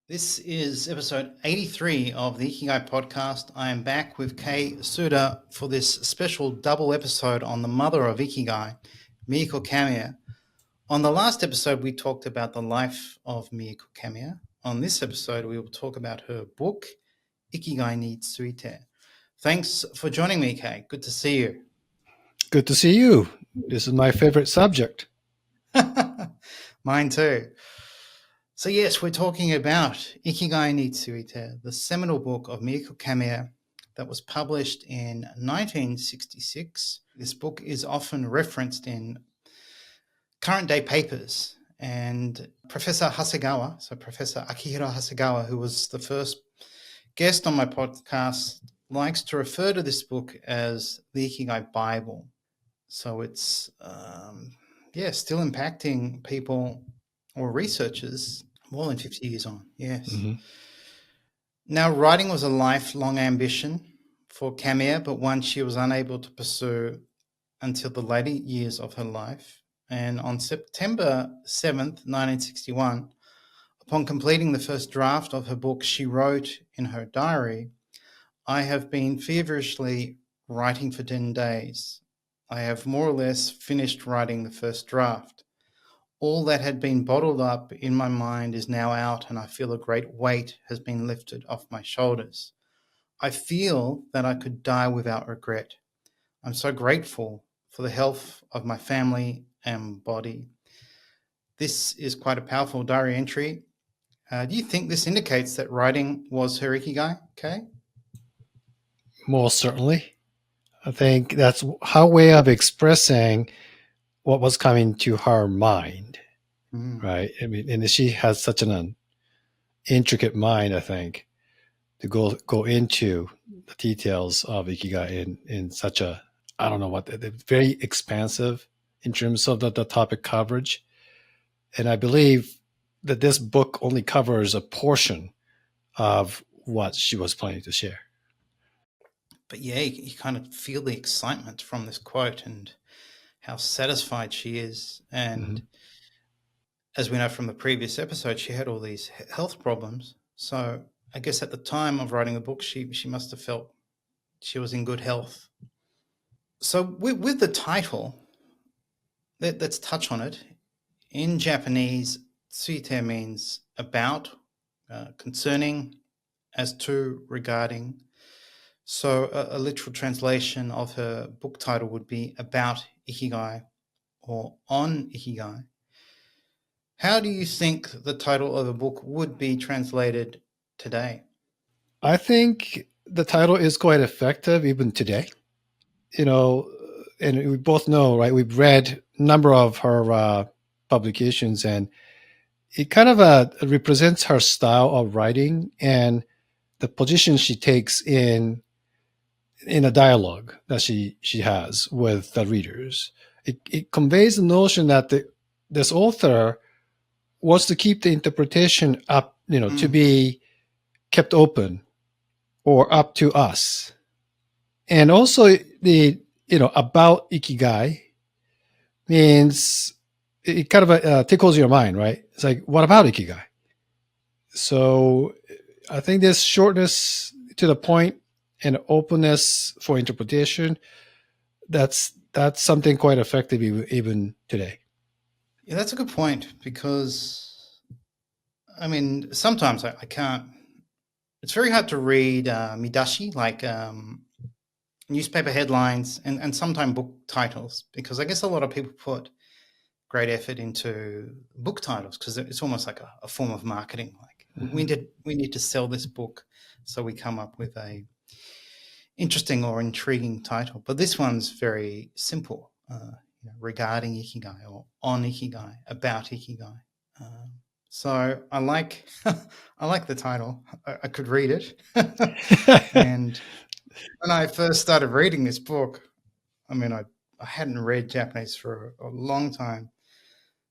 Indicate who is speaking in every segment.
Speaker 1: This is episode 83 of the Ikigai Podcast. I am back with Kei Tsuda for this special double episode on the mother of Ikigai, Mieko Kamiya. On the last episode, we talked about the life of Mieko Kamiya. On this episode, we will talk about her book, Ikigai ni Tsuite. Thanks for joining me, Kei. Good to see you.
Speaker 2: Good to see you. This is my favorite subject.
Speaker 1: Mine too. So yes, we're talking about Ikigai ni Tsuite, the seminal book of Mieko Kamiya that was published in 1966. This book is often referenced in current day papers, and Professor Hasegawa, so Professor Akihiro Hasegawa, who was the first guest on my podcast, likes to refer to this book as the Ikigai Bible. So it's still impacting people or researchers more than 50 years on, yes.
Speaker 2: Mm-hmm.
Speaker 1: Now, writing was a lifelong ambition for Kamiya, but one she was unable to pursue until the later years of her life. And on September 7th, 1961, upon completing the first draft of her book, she wrote in her diary, "I have been feverishly writing for 10 days. I have more or less finished writing the first draft. All that had been bottled up in my mind is now out, and I feel a great weight has been lifted off my shoulders. I feel that I could die without regret. I'm so grateful for the health of my family and body." This is quite a powerful diary entry. Do you think this indicates that writing was her Ikigai, Kei?
Speaker 2: Most certainly. I think that's her way of expressing what was coming to her mind, right? I mean, and she has such an intricate mind, I think, to go into the details of Ikigai in such a, I don't know what, very expansive in terms of the topic coverage. And I believe that this book only covers a portion of what she was planning to share.
Speaker 1: But yeah, you kind of feel the excitement from this quote and how satisfied she is. And as we know from the previous episode, she had all these health problems. So I guess at the time of writing the book, she must have felt she was in good health. So with the title, let's touch on it. In Japanese, Tsuite means about, concerning, as to, regarding. So a literal translation of her book title would be About Ikigai or On Ikigai. How do you think the title of the book would be translated today?
Speaker 2: I think the title is quite effective even today. You know, and we both know, right? We've read a number of her publications, and it kind of represents her style of writing and the position she takes in a dialogue that she has with the readers. It conveys the notion that this author wants to keep the interpretation up, to be kept open or up to us. And also the, about Ikigai means it kind of tickles your mind, right? It's like, what about Ikigai? So I think this shortness to the point and openness for interpretation, that's something quite effective even today.
Speaker 1: Yeah, that's a good point, because I mean, sometimes I can't, it's very hard to read midashi, like newspaper headlines and sometimes book titles, because I guess a lot of people put great effort into book titles because it's almost like a form of marketing. Like we need to sell this book, so we come up with a interesting or intriguing title. But this one's very simple, regarding Ikigai or on Ikigai, about Ikigai. So I like I like the title. I could read it. And when I first started reading this book, I mean, I hadn't read Japanese for a long time.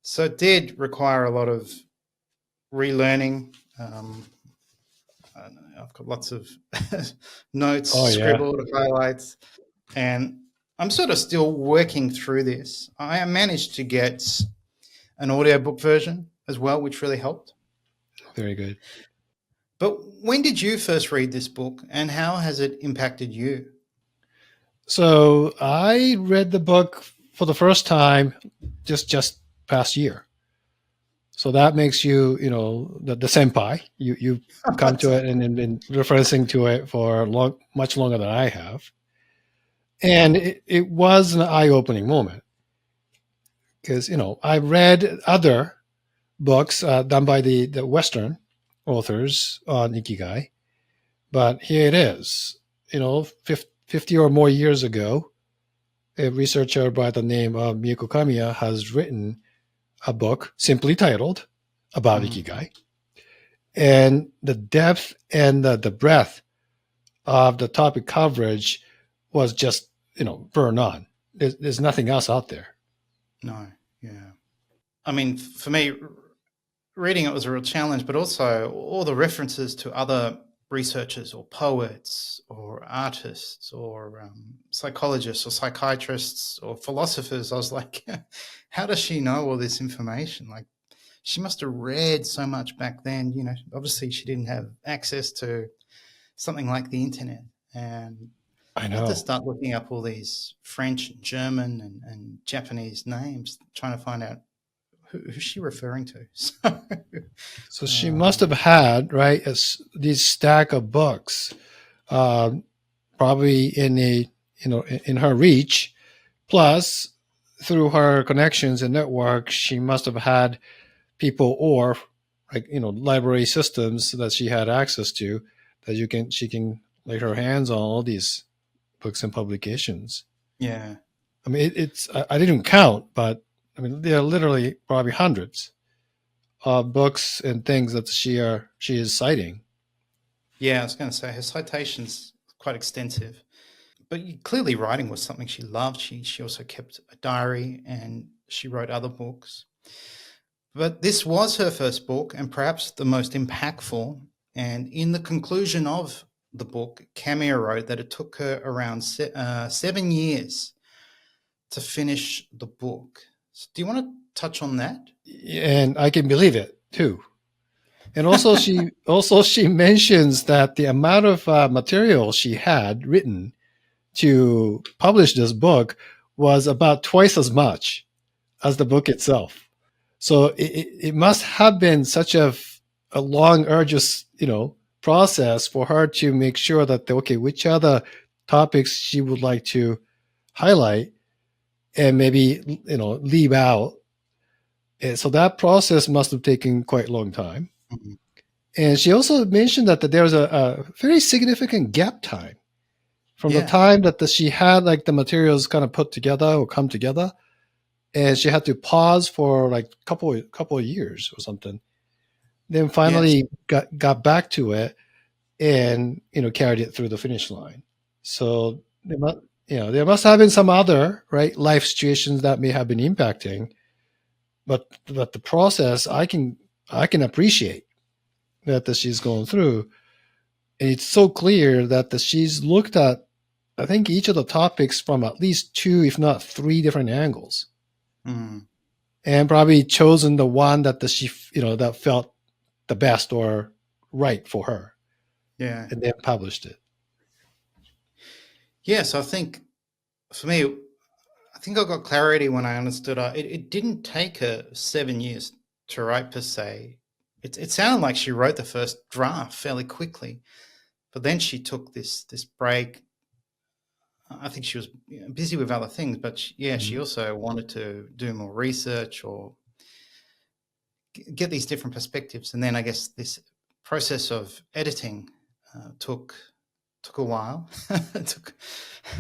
Speaker 1: So it did require a lot of relearning. I've got lots of notes, scribbled, highlights, and I'm sort of still working through this. I managed to get an audiobook version as well, which really helped.
Speaker 2: Very good.
Speaker 1: But when did you first read this book, and how has it impacted you?
Speaker 2: So I read the book for the first time just past year. So that makes you, the senpai. You come to it and been referencing to it for much longer than I have. And it was an eye-opening moment because, I read other books done by the Western authors on Ikigai, but here it is. 50 or more years ago, a researcher by the name of Mieko Kamiya has written a book simply titled about Ikigai. And the depth and the breadth of the topic coverage was just, burn on. There's nothing else out there.
Speaker 1: No, yeah. I mean, for me, reading it was a real challenge, but also all the references to other researchers or poets or artists or psychologists or psychiatrists or philosophers. I was like, how does she know all this information? Like, she must have read so much back then. Obviously she didn't have access to something like the internet. And
Speaker 2: I
Speaker 1: I
Speaker 2: know.
Speaker 1: had to start looking up all these French and German and Japanese names, trying to find out who's she referring to.
Speaker 2: So she must have had, right, these stack of books, probably in her reach. Plus, through her connections and network, she must have had people or library systems that she had access to that she can lay her hands on all these books and publications.
Speaker 1: Yeah.
Speaker 2: I mean, I didn't count, but I mean, there are literally probably hundreds of books and things that she is citing.
Speaker 1: Yeah, I was going to say her citations quite extensive, but clearly writing was something she loved. She also kept a diary and she wrote other books. But this was her first book and perhaps the most impactful. And in the conclusion of the book, Kamiya wrote that it took her around 7 years to finish the book. So do you want to touch on that?
Speaker 2: And I can believe it too. And also, she mentions that the amount of material she had written to publish this book was about twice as much as the book itself. So it must have been such a long, arduous, process for her to make sure that which other topics she would like to highlight and maybe leave out. And so that process must have taken quite a long time.
Speaker 1: Mhm.
Speaker 2: And she also mentioned that there was a very significant gap time from the time that she had the materials kind of put together or come together, and she had to pause for couple of years or something. Then finally got back to it and carried it through the finish line. So there must have been some other life situations that may have been impacting, but the process I can appreciate that she's going through. And it's so clear that she's looked at, I think, each of the topics from at least 2, if not 3 different angles, and probably chosen the one that she that felt the best or right for her.
Speaker 1: Yeah,
Speaker 2: and then published it.
Speaker 1: Yes, I think for me, I think I got clarity when I understood it didn't take her 7 years to write per se. It sounded like she wrote the first draft fairly quickly, but then she took this break. I think she was busy with other things, but she also wanted to do more research or get these different perspectives. And then I guess this process of editing took a while.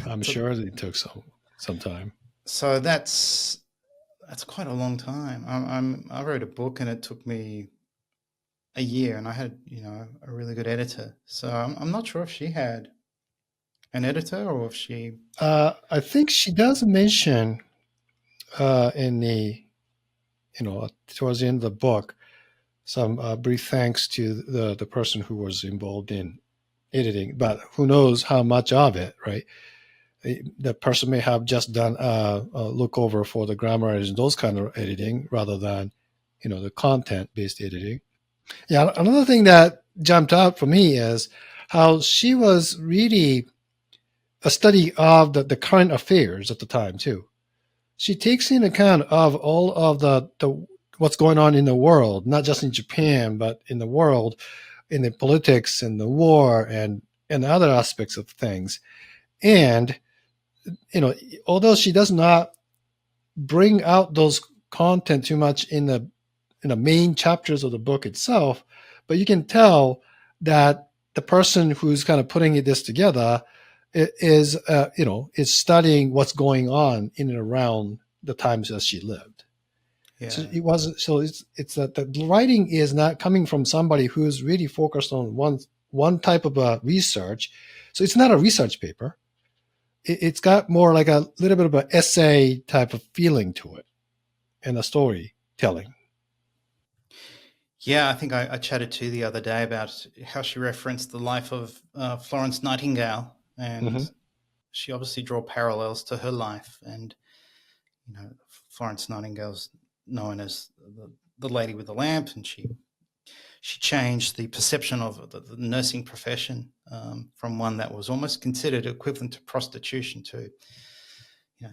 Speaker 2: I'm sure it took some time.
Speaker 1: So that's quite a long time. I wrote a book and it took me a year, and I had a really good editor. So I'm not sure if she had an editor or if she.
Speaker 2: I think she does mention in the towards the end of the book some brief thanks to the person who was involved in editing, but who knows how much of it, right? The person may have just done a look over for the grammar and those kind of editing rather than the content based editing. Yeah, another thing that jumped out for me is how she was really a study of the current affairs at the time too. She takes in account of all of the what's going on in the world, not just in Japan, but in the world, in the politics and the war and other aspects of things. And although she does not bring out those content too much in the main chapters of the book itself, but you can tell that the person who's kind of putting this together is is studying what's going on in and around the times as she lived.
Speaker 1: Yeah.
Speaker 2: So it wasn't. So it's that the writing is not coming from somebody who's really focused on one type of a research. So it's not a research paper. It's got more like a little bit of an essay type of feeling to it, and a storytelling.
Speaker 1: Yeah, I think I chatted to you the other day about how she referenced the life of Florence Nightingale, and
Speaker 2: Mm-hmm.
Speaker 1: she obviously drew parallels to her life. And Florence Nightingale's known as the lady with the lamp, and she changed the perception of the nursing profession from one that was almost considered equivalent to prostitution to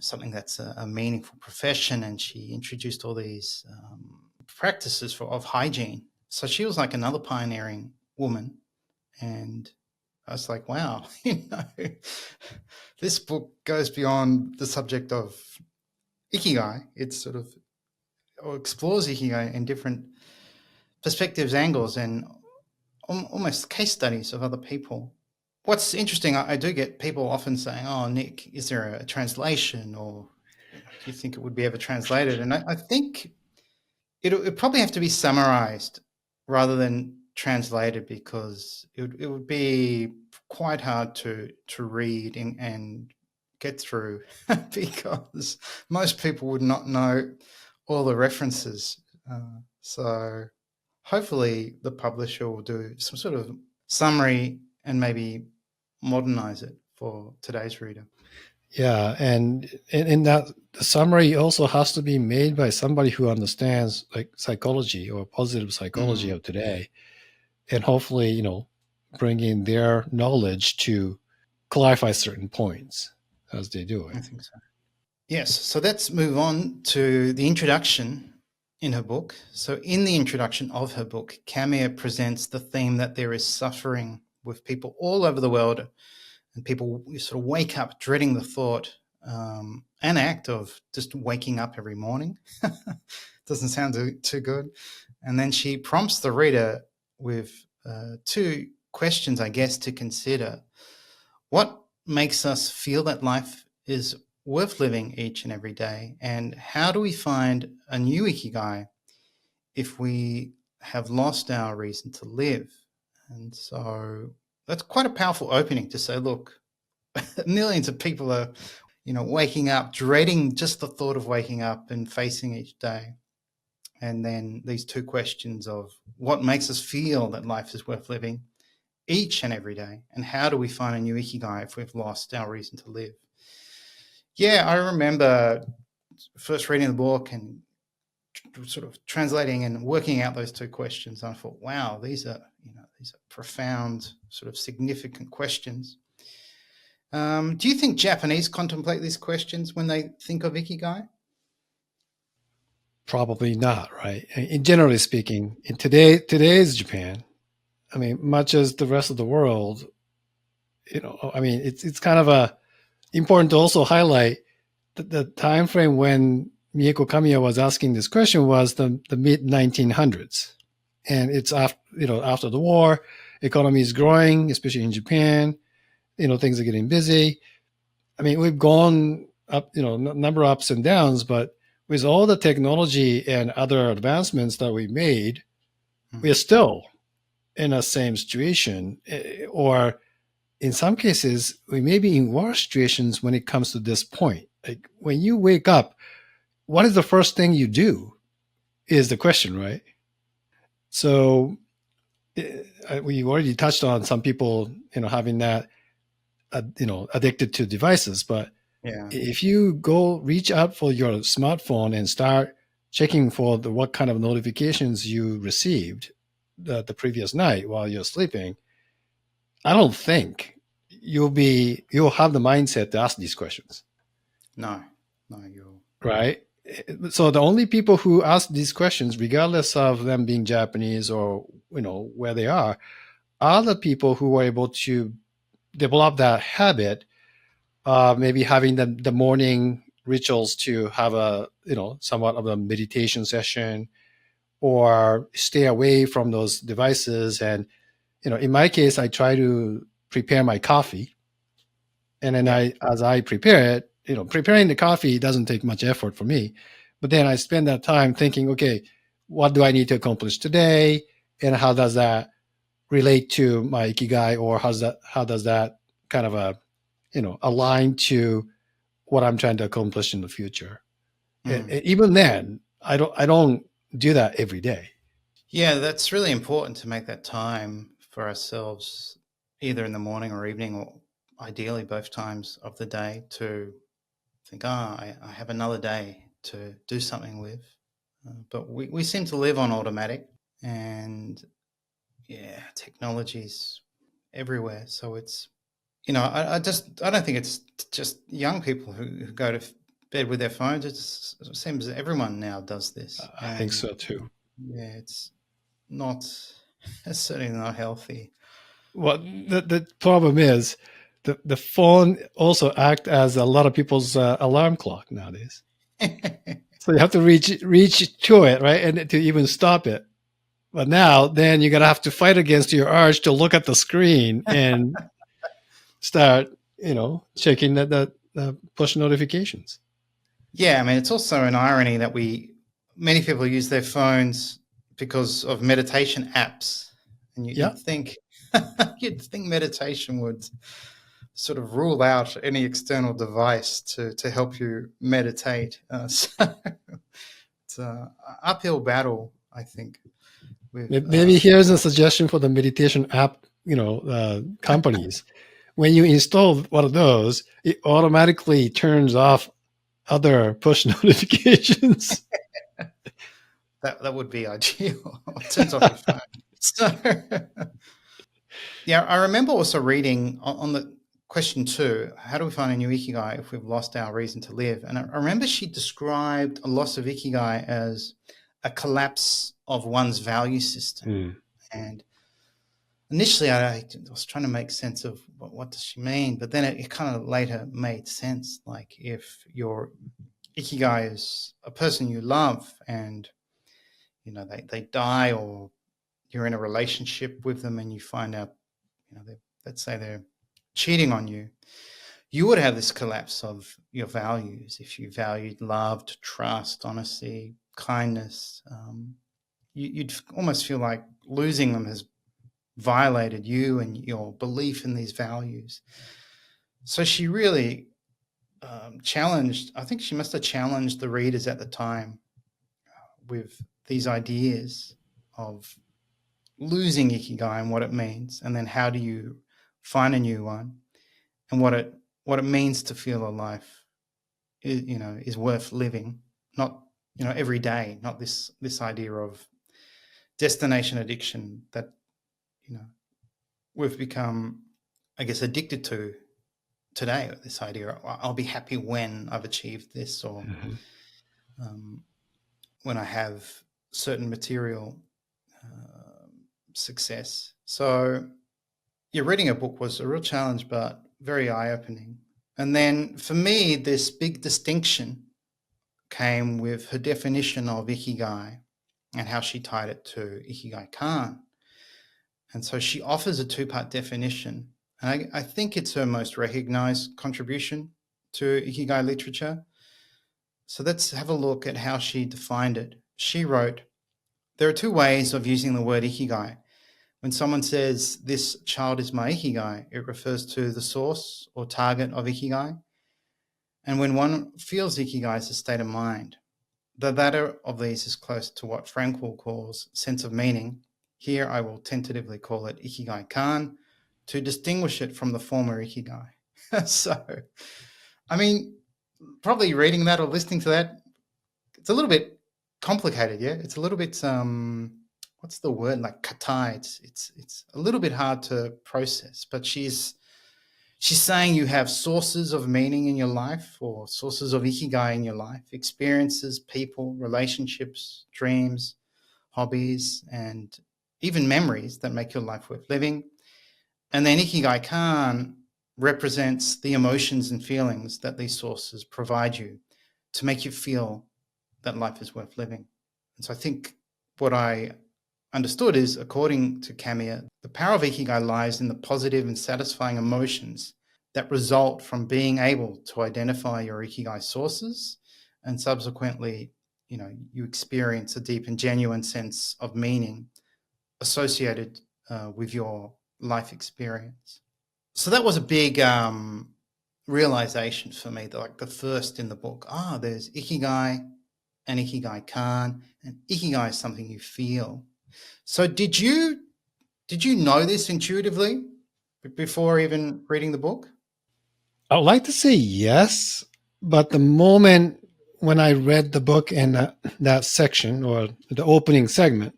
Speaker 1: something that's a meaningful profession. And she introduced all these practices of hygiene. So she was like another pioneering woman. And I was like, wow, this book goes beyond the subject of Ikigai. It sort of explores Ikigai in different perspectives, angles, and almost case studies of other people. What's interesting, I do get people often saying, oh, Nick, is there a translation, or do you think it would be ever translated? And I think it probably have to be summarized rather than translated, because it would be quite hard to read and get through because most people would not know all the references. So hopefully the publisher will do some sort of summary and maybe modernize it for today's reader.
Speaker 2: Yeah, and in that the summary also has to be made by somebody who understands like psychology or positive psychology of today, and hopefully bring in their knowledge to clarify certain points as they do
Speaker 1: I
Speaker 2: it.
Speaker 1: think so. Yes, so let's move on to the introduction in her book. So in the introduction of her book, Kamiya presents the theme that there is suffering with people all over the world, and people sort of wake up dreading the thought and act of just waking up every morning. Doesn't sound too good. And then she prompts the reader with two questions, I guess, to consider. What makes us feel that life is worth living each and every day? And how do we find a new Ikigai if we have lost our reason to live? And so that's quite a powerful opening to say, look, millions of people are, waking up, dreading just the thought of waking up and facing each day. And then these two questions of what makes us feel that life is worth living each and every day, and how do we find a new Ikigai if we've lost our reason to live? Yeah, I remember first reading the book and sort of translating and working out those two questions. And I thought, wow, these are profound, sort of significant questions. Do you think Japanese contemplate these questions when they think of Ikigai?
Speaker 2: Probably not, right? And generally speaking, in today's Japan, I mean, much as the rest of the world, it's kind of important to also highlight the time frame when Mieko Kamiya was asking this question was the mid 1900s, and it's after the war, economy is growing, especially in Japan. Things are getting busy. I mean, we've gone up, number of ups and downs, but with all the technology and other advancements that we made, we are still in the same situation, or in some cases, we may be in worse situations when it comes to this point. Like when you wake up, what is the first thing you do is the question, right? So we already touched on some people, having that, addicted to devices. But if you go reach out for your smartphone and start checking for what kind of notifications you received, the previous night while you're sleeping, I don't think you'll have the mindset to ask these questions.
Speaker 1: No, you're
Speaker 2: right. So the only people who ask these questions, regardless of them being Japanese or where they are the people who are able to develop that habit, maybe having the morning rituals to have a somewhat of a meditation session, or stay away from those devices. And in my case, I try to prepare my coffee, and then as I prepare it, preparing the coffee doesn't take much effort for me, but then I spend that time thinking, okay, what do I need to accomplish today, and how does that relate to my ikigai, or how does that kind of align to what I'm trying to accomplish in the future. And even then, I don't do that every day.
Speaker 1: Yeah, that's really important to make that time for ourselves, either in the morning or evening, or ideally both times of the day, to think, I have another day to do something with. But we seem to live on automatic, and technology's everywhere. So it's, I don't think it's just young people who go to bed with their phones. It seems everyone now does this.
Speaker 2: I think so too.
Speaker 1: Yeah, it's certainly not healthy.
Speaker 2: Well, the problem is the phone also act as a lot of people's alarm clock nowadays. So you have to reach to it, right, and to even stop it. But now, then you're gonna have to fight against your urge to look at the screen and start, checking the push notifications.
Speaker 1: Yeah, I mean, it's also an irony that many people use their phones because of meditation apps, and you'd think meditation would sort of rule out any external device to help you meditate. So it's an uphill battle, I think.
Speaker 2: Maybe here's a suggestion for the meditation app, companies. When you install one of those, it automatically turns off other push notifications.
Speaker 1: That would be ideal. It turns off your phone. So, yeah, I remember also reading on the question 2, how do we find a new ikigai if we've lost our reason to live? And I remember she described a loss of ikigai as a collapse of one's value system. And initially, I was trying to make sense of what does she mean, but then it kind of later made sense. Like, if your ikigai is a person you love, and they die, or you're in a relationship with them and you find out, let's say they're cheating on you, you would have this collapse of your values. If you valued love, trust, honesty, kindness, you'd almost feel like losing them has violated you and your belief in these values. So she really challenged, I think she must have challenged the readers at the time with these ideas of losing ikigai and what it means, and then how do you find a new one, and what it means to feel a life is worth living, not every day, not this idea of destination addiction that we've become, I guess, addicted to today. This idea, I'll be happy when I've achieved this, or when I have certain material success. So reading a book was a real challenge, but very eye-opening. And then for me, this big distinction came with her definition of ikigai and how she tied it to Ikigai Kan. And so she offers a 2-part definition. And I think it's her most recognized contribution to Ikigai literature. So let's have a look at how she defined it. She wrote, there are 2 ways of using the word ikigai. When someone says, this child is my ikigai, it refers to the source or target of ikigai. And when one feels ikigai, it's a state of mind. The latter of these is close to what Frankl calls sense of meaning. Here I will tentatively call it Ikigai Kan to distinguish it from the former ikigai. So, I mean, probably reading that or listening to that, it's a little bit complicated, yeah? It's a little bit what's the word, like katai. It's a little bit hard to process, but she's saying you have sources of meaning in your life, or sources of ikigai in your life, experiences, people, relationships, dreams, hobbies, and even memories that make your life worth living. And then Ikigai Kan represents the emotions and feelings that these sources provide you to make you feel that life is worth living. And so I think what I understood is, according to Kamiya, the power of Ikigai lies in the positive and satisfying emotions that result from being able to identify your Ikigai sources, and subsequently, you experience a deep and genuine sense of meaning associated with your life experience. So that was a big realization for me, that like the first in the book, there's Ikigai and Ikigai Kan, and Ikigai is something you feel. So did you know this intuitively before even reading the book?
Speaker 2: I would like to say yes, but the moment when I read the book and that section or the opening segment,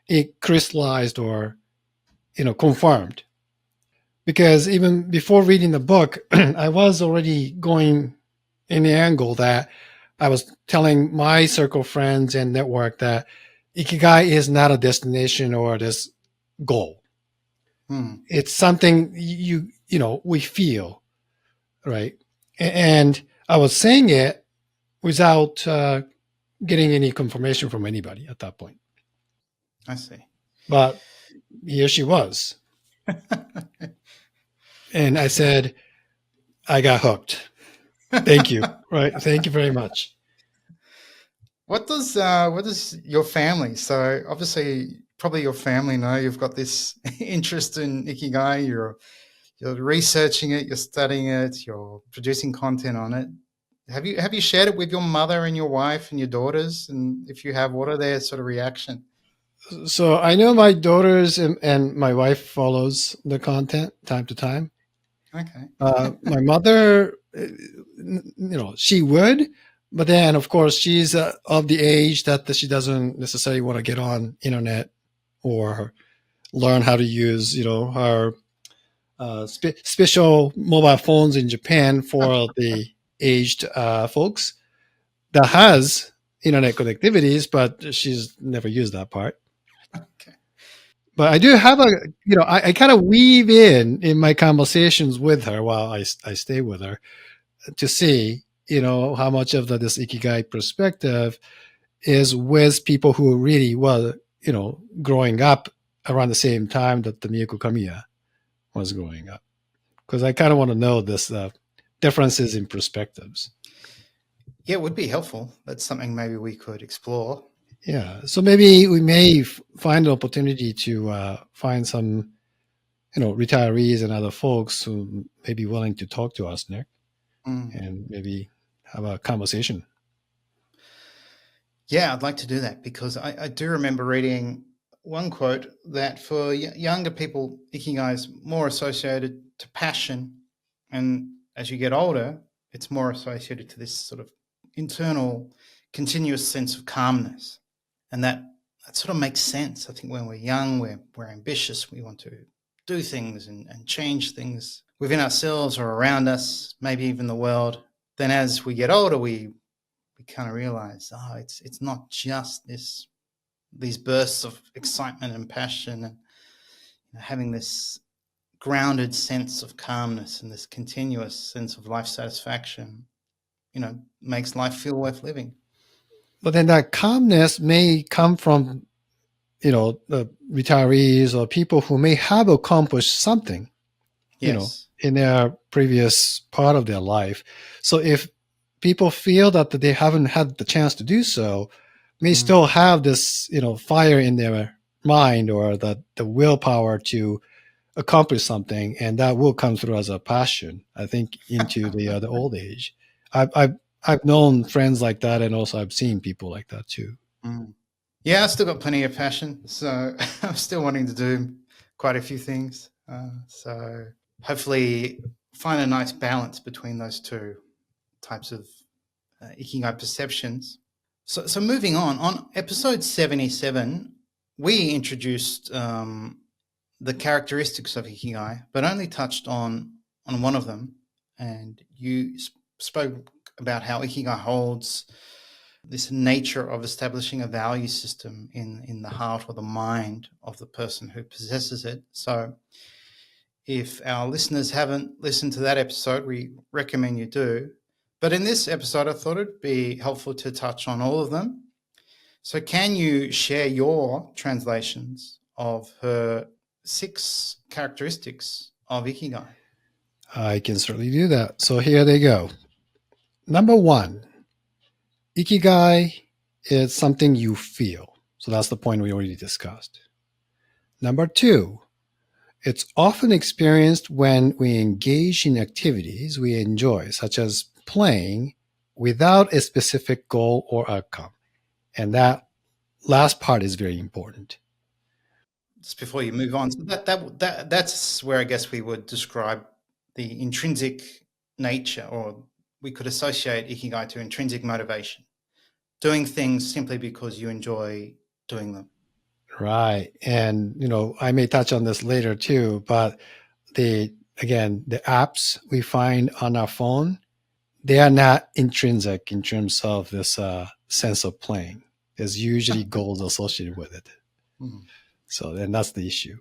Speaker 2: it crystallized or confirmed. Because even before reading the book, I was already going in the angle that I was telling my circle of friends and network that Ikigai is not a destination or this goal. It's something we feel, right? And I was saying it without getting any confirmation from anybody at that point.
Speaker 1: I see.
Speaker 2: But here she was. And I said, I got hooked. Thank you. Right. Thank you very much.
Speaker 1: What does your family, so obviously probably your family know you've got this interest in Ikigai, you're researching it, you're studying it, you're producing content on it. Have you shared it with your mother and your wife and your daughters? And if you have, what are their sort of reaction?
Speaker 2: So I know my daughters and my wife follows the content time to time.
Speaker 1: Okay.
Speaker 2: My mother, she would, but then of course she's of the age that she doesn't necessarily want to get on internet or learn how to use, her special mobile phones in Japan for the aged folks that has internet connectivities, but she's never used that part.
Speaker 1: Okay.
Speaker 2: But I do have I kind of weave in my conversations with her while I stay with her to see, how much of this Ikigai perspective is with people who really were, growing up around the same time that the Mieko Kamiya was growing up. Because I kind of want to know this differences in perspectives.
Speaker 1: Yeah, it would be helpful. That's something maybe we could explore.
Speaker 2: Yeah. So maybe we may find an opportunity to find some, retirees and other folks who may be willing to talk to us, Nick, and maybe have a conversation.
Speaker 1: Yeah, I'd like to do that, because I do remember reading one quote that for younger people, Ikigai is more associated to passion. And as you get older, it's more associated to this sort of internal, continuous sense of calmness. And that sort of makes sense. I think when we're young, we're ambitious. We want to do things and change things within ourselves or around us, maybe even the world. Then as we get older, we kind of realize, it's not just these bursts of excitement and passion, and having this grounded sense of calmness and this continuous sense of life satisfaction, makes life feel worth living.
Speaker 2: But then that calmness may come from, the retirees or people who may have accomplished something,
Speaker 1: Yes.
Speaker 2: in their previous part of their life. So if people feel that they haven't had the chance to do so, may still have this, fire in their mind or the willpower to accomplish something, and that will come through as a passion, I think, into the old age. I've known friends like that, and also I've seen people like that too.
Speaker 1: Yeah, I've still got plenty of passion, so I'm still wanting to do quite a few things. So hopefully find a nice balance between those two types of Ikigai perceptions. So moving on episode 77, we introduced the characteristics of Ikigai, but only touched on one of them. And you spoke about how Ikigai holds this nature of establishing a value system in the heart or the mind of the person who possesses it. So if our listeners haven't listened to that episode, we recommend you do. But in this episode, I thought it'd be helpful to touch on all of them. So can you share your translations of her 6 characteristics of Ikigai?
Speaker 2: I can certainly do that. So here they go. Number 1, Ikigai is something you feel. So that's the point we already discussed. Number 2, it's often experienced when we engage in activities we enjoy, such as playing, without a specific goal or outcome. And that last part is very important.
Speaker 1: Just before you move on, so that's where I guess we would describe the intrinsic nature, or we could associate Ikigai to intrinsic motivation, doing things simply because you enjoy doing them.
Speaker 2: Right. And, I may touch on this later too, but the apps we find on our phone, they are not intrinsic in terms of this sense of playing. There's usually goals associated with it. So then that's the issue.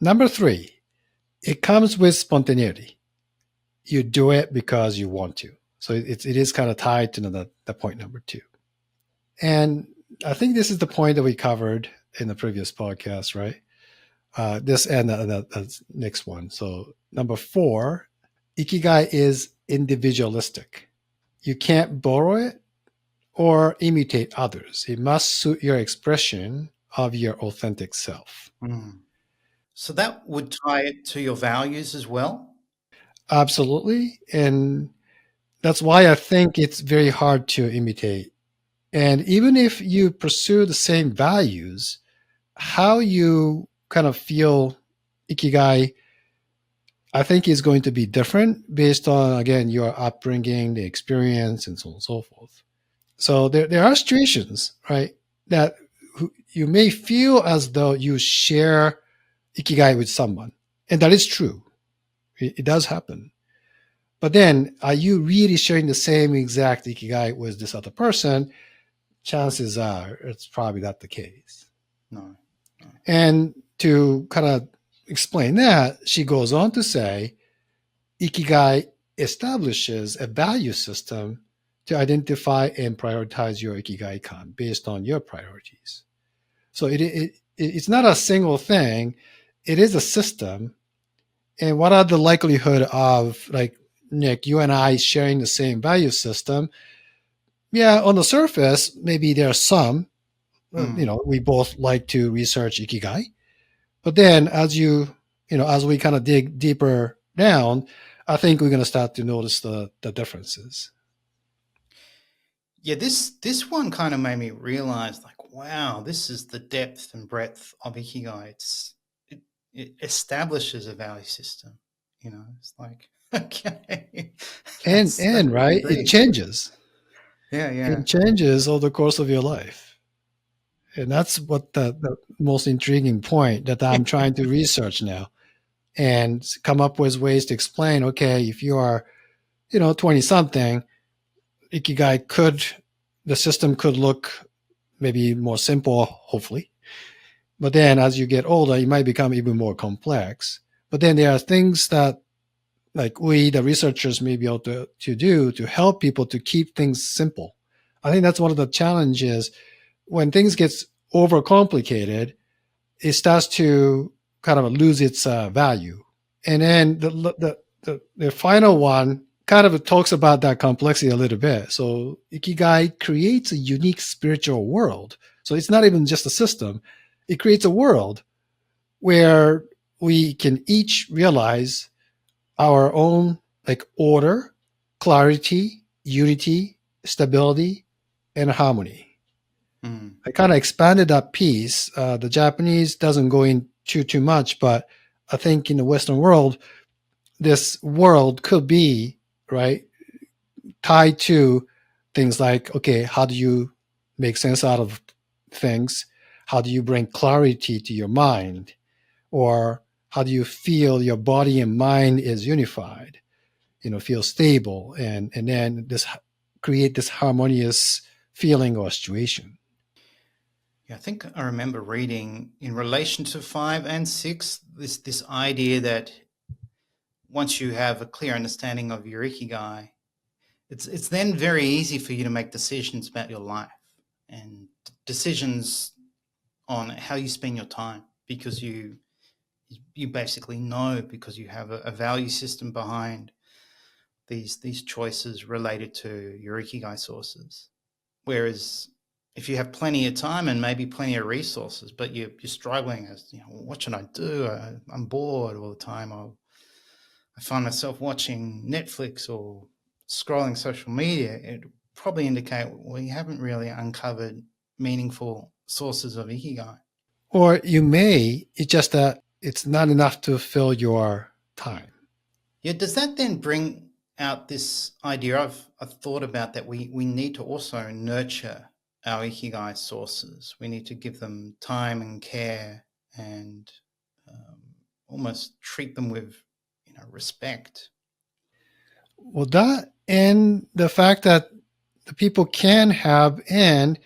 Speaker 2: Number 3, it comes with spontaneity. You do it because you want to. So it is kind of tied to the point number 2. And I think this is the point that we covered in the previous podcast, right? This and the next one. So number 4, Ikigai is individualistic. You can't borrow it or imitate others. It must suit your expression of your authentic self.
Speaker 1: So that would tie it to your values as well?
Speaker 2: Absolutely. And that's why I think it's very hard to imitate. And even if you pursue the same values, how you kind of feel Ikigai, I think, is going to be different based on, again, your upbringing, the experience, and so on and so forth. So there are situations, right, that you may feel as though you share Ikigai with someone. And that is true. It does happen. But then, are you really sharing the same exact Ikigai with this other person? Chances are it's probably not the case.
Speaker 1: No.
Speaker 2: And to kind of explain that, she goes on to say, Ikigai establishes a value system to identify and prioritize your Ikigai-kan based on your priorities. So it's not a single thing. It is a system. And what are the likelihood of, like, Nick, you and I sharing the same value system? Yeah, on the surface, maybe there are some. We both like to research Ikigai. But then as as we kind of dig deeper down, I think we're going to start to notice the differences.
Speaker 1: Yeah, this one kind of made me realize, like, wow, this is the depth and breadth of Ikigai. It establishes a value system. It's like, okay.
Speaker 2: And right, it changes.
Speaker 1: Yeah.
Speaker 2: It changes over the course of your life. And that's what the most intriguing point that I'm trying to research now and come up with ways to explain, okay, if you are, 20 something, Ikigai the system could look maybe more simple, hopefully. But then as you get older, it might become even more complex. But then there are things that, like, we, the researchers, may be able to do to help people to keep things simple. I think that's one of the challenges. When things get overcomplicated, it starts to kind of lose its value. And then the final one kind of talks about that complexity a little bit. So Ikigai creates a unique spiritual world. So it's not even just a system. It creates a world where we can each realize our own, like, order, clarity, unity, stability, and harmony. I kind of expanded that piece. The Japanese doesn't go into too much, but I think in the Western world, this world could be, right, tied to things like, okay, how do you make sense out of things? how do you bring clarity to your mind, or how do you feel your body and mind is unified, feel stable, and then this create this harmonious feeling or situation.
Speaker 1: Yeah, I think I remember reading in relation to 5 and 6 this idea that once you have a clear understanding of your ikigai, it's then very easy for you to make decisions about your life and decisions on how you spend your time, because you basically know, because you have a value system behind these choices related to your ikigai sources. Whereas if you have plenty of time and maybe plenty of resources, but you're struggling as, what should I do? I'm bored all the time. I find myself watching Netflix or scrolling social media. It probably indicate, well, you haven't really uncovered meaningful sources of ikigai.
Speaker 2: Or you may, it's just that it's not enough to fill your time.
Speaker 1: Yeah, does that then bring out this idea I've thought about, that we need to also nurture our ikigai sources. We need to give them time and care, and almost treat them with respect.
Speaker 2: Well, that and the fact that the people can have, and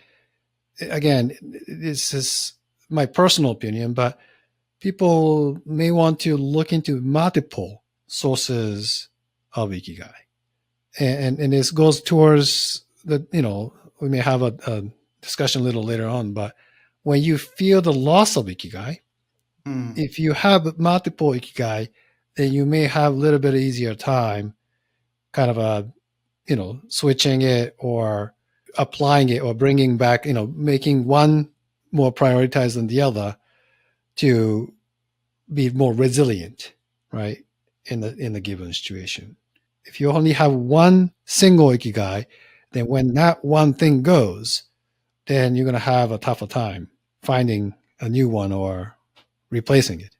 Speaker 2: again, this is my personal opinion, but people may want to look into multiple sources of ikigai. And this goes towards the, we may have a discussion a little later on, but when you feel the loss of ikigai, if you have multiple ikigai, then you may have a little bit easier time kind of switching it or applying it or bringing back, making one more prioritized than the other to be more resilient, right, in the given situation. If you only have one single ikigai, then when that one thing goes, then you're going to have a tougher time finding a new one or replacing it.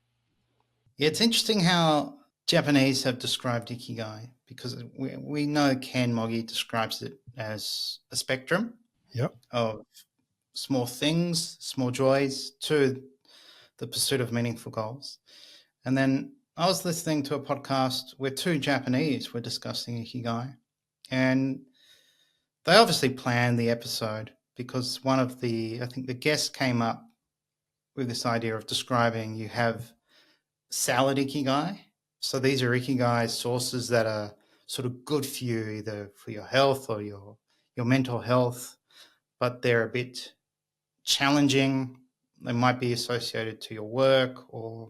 Speaker 1: Yeah, it's interesting how Japanese have described ikigai, because we know Ken Mogi describes it as a spectrum of small things, small joys, to the pursuit of meaningful goals. And then I was listening to a podcast where two Japanese were discussing ikigai, and they obviously planned the episode, because I think the guest came up with this idea of describing, you have salad ikigai. So these are ikigai sources that are sort of good for you, either for your health or your mental health, but they're a bit challenging. They might be associated to your work or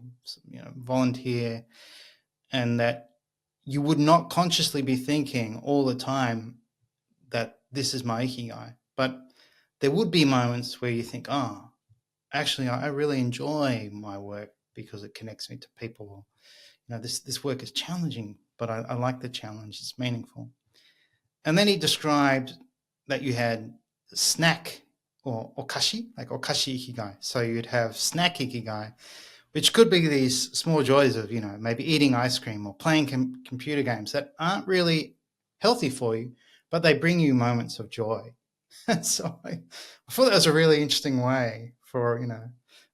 Speaker 1: volunteer, and that you would not consciously be thinking all the time that this is my ikigai. But there would be moments where you think, oh, actually, I really enjoy my work because it connects me to people. This work is challenging, but I like the challenge. It's meaningful. And then he described that you had snack or okashi, like okashi ikigai. So you'd have snack ikigai, which could be these small joys of, maybe eating ice cream or playing computer games that aren't really healthy for you, but they bring you moments of joy. So I thought that was a really interesting way for,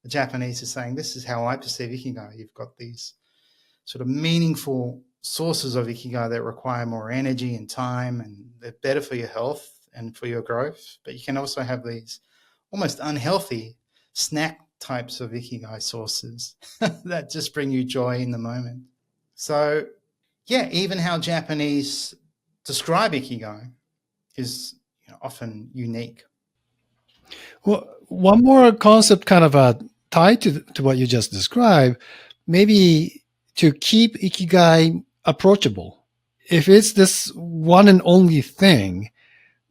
Speaker 1: the Japanese is saying, this is how I perceive ikigai. You've got these sort of meaningful sources of ikigai that require more energy and time, and they're better for your health and for your growth. But you can also have these almost unhealthy snack types of ikigai sources that just bring you joy in the moment. So, yeah, even how Japanese describe ikigai is often unique.
Speaker 2: Well, one more concept kind of tied to what you just described, maybe to keep ikigai approachable. If it's this one and only thing,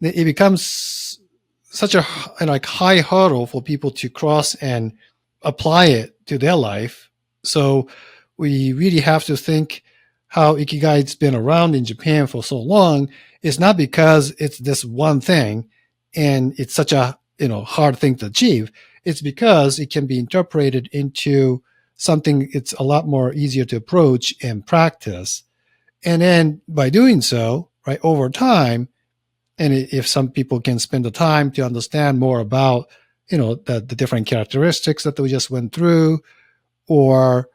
Speaker 2: it becomes such a high hurdle for people to cross and apply it to their life. So we really have to think how ikigai's been around in Japan for so long. It's not because it's this one thing and it's such a hard thing to achieve. It's because it can be interpreted into something it's a lot more easier to approach and practice. And then by doing so, right, over time, and if some people can spend the time to understand more about, the different characteristics that we just went through, or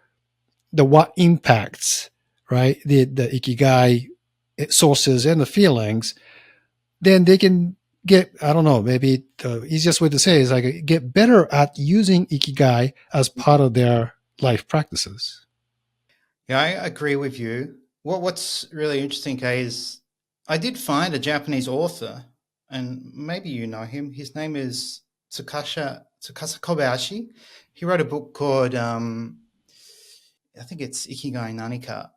Speaker 2: the what impacts, right? The Ikigai sources and the feelings, then they can get, I don't know, maybe the easiest way to say is like get better at using Ikigai as part of their life practices.
Speaker 1: Yeah, I agree with you. What's really interesting, Kei, is I did find a Japanese author, and maybe you know him. His name is Tsukasa Kobayashi. He wrote a book called, I think it's Ikigai Nanika,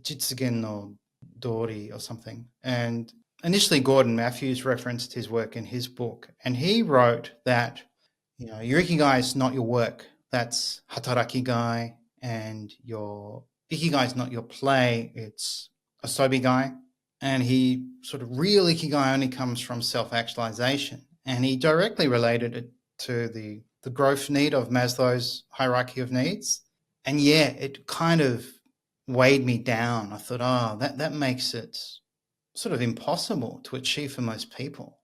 Speaker 1: Jitsugen no Dori or something. And initially, Gordon Matthews referenced his work in his book, and he wrote that, your Ikigai is not your work. That's Hatarakigai, and your Ikigai is not your play. It's Asobigai. And he sort of real Ikigai only comes from self-actualization. And he directly related it to the growth need of Maslow's hierarchy of needs. And yeah, it kind of weighed me down. I thought, that makes it sort of impossible to achieve for most people.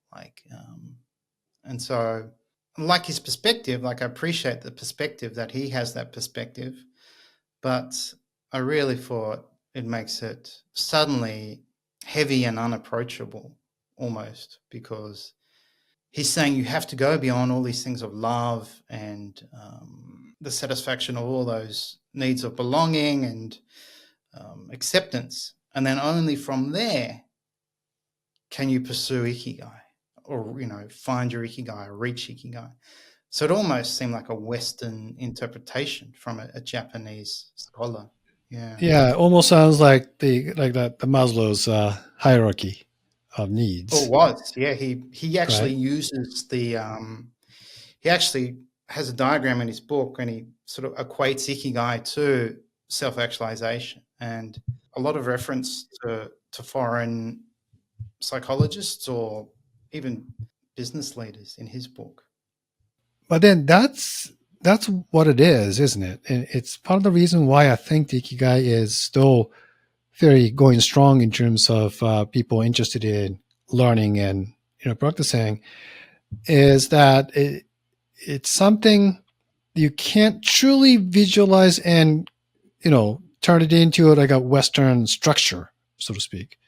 Speaker 1: And so, like his perspective, I appreciate the perspective that he has, that perspective, but I really thought it makes it suddenly heavy and unapproachable almost, because he's saying you have to go beyond all these things of love and the satisfaction of all those needs of belonging and acceptance. And then only from there can you pursue Ikigai or, find your Ikigai or reach Ikigai. So it almost seemed like a Western interpretation from a Japanese scholar. Yeah.
Speaker 2: Yeah, it almost sounds like the Maslow's hierarchy of
Speaker 1: Oh,
Speaker 2: needs.
Speaker 1: it was. Yeah, he actually
Speaker 2: Right.
Speaker 1: uses he actually has a diagram in his book, and he sort of equates Ikigai to self-actualization, and a lot of reference to foreign psychologists or even business leaders in his book.
Speaker 2: But then that's what it is, isn't it? And it's part of the reason why I think the Ikigai is still very going strong in terms of people interested in learning and practicing, is that it's something you can't truly visualize and turn it into like a Western structure, so to speak.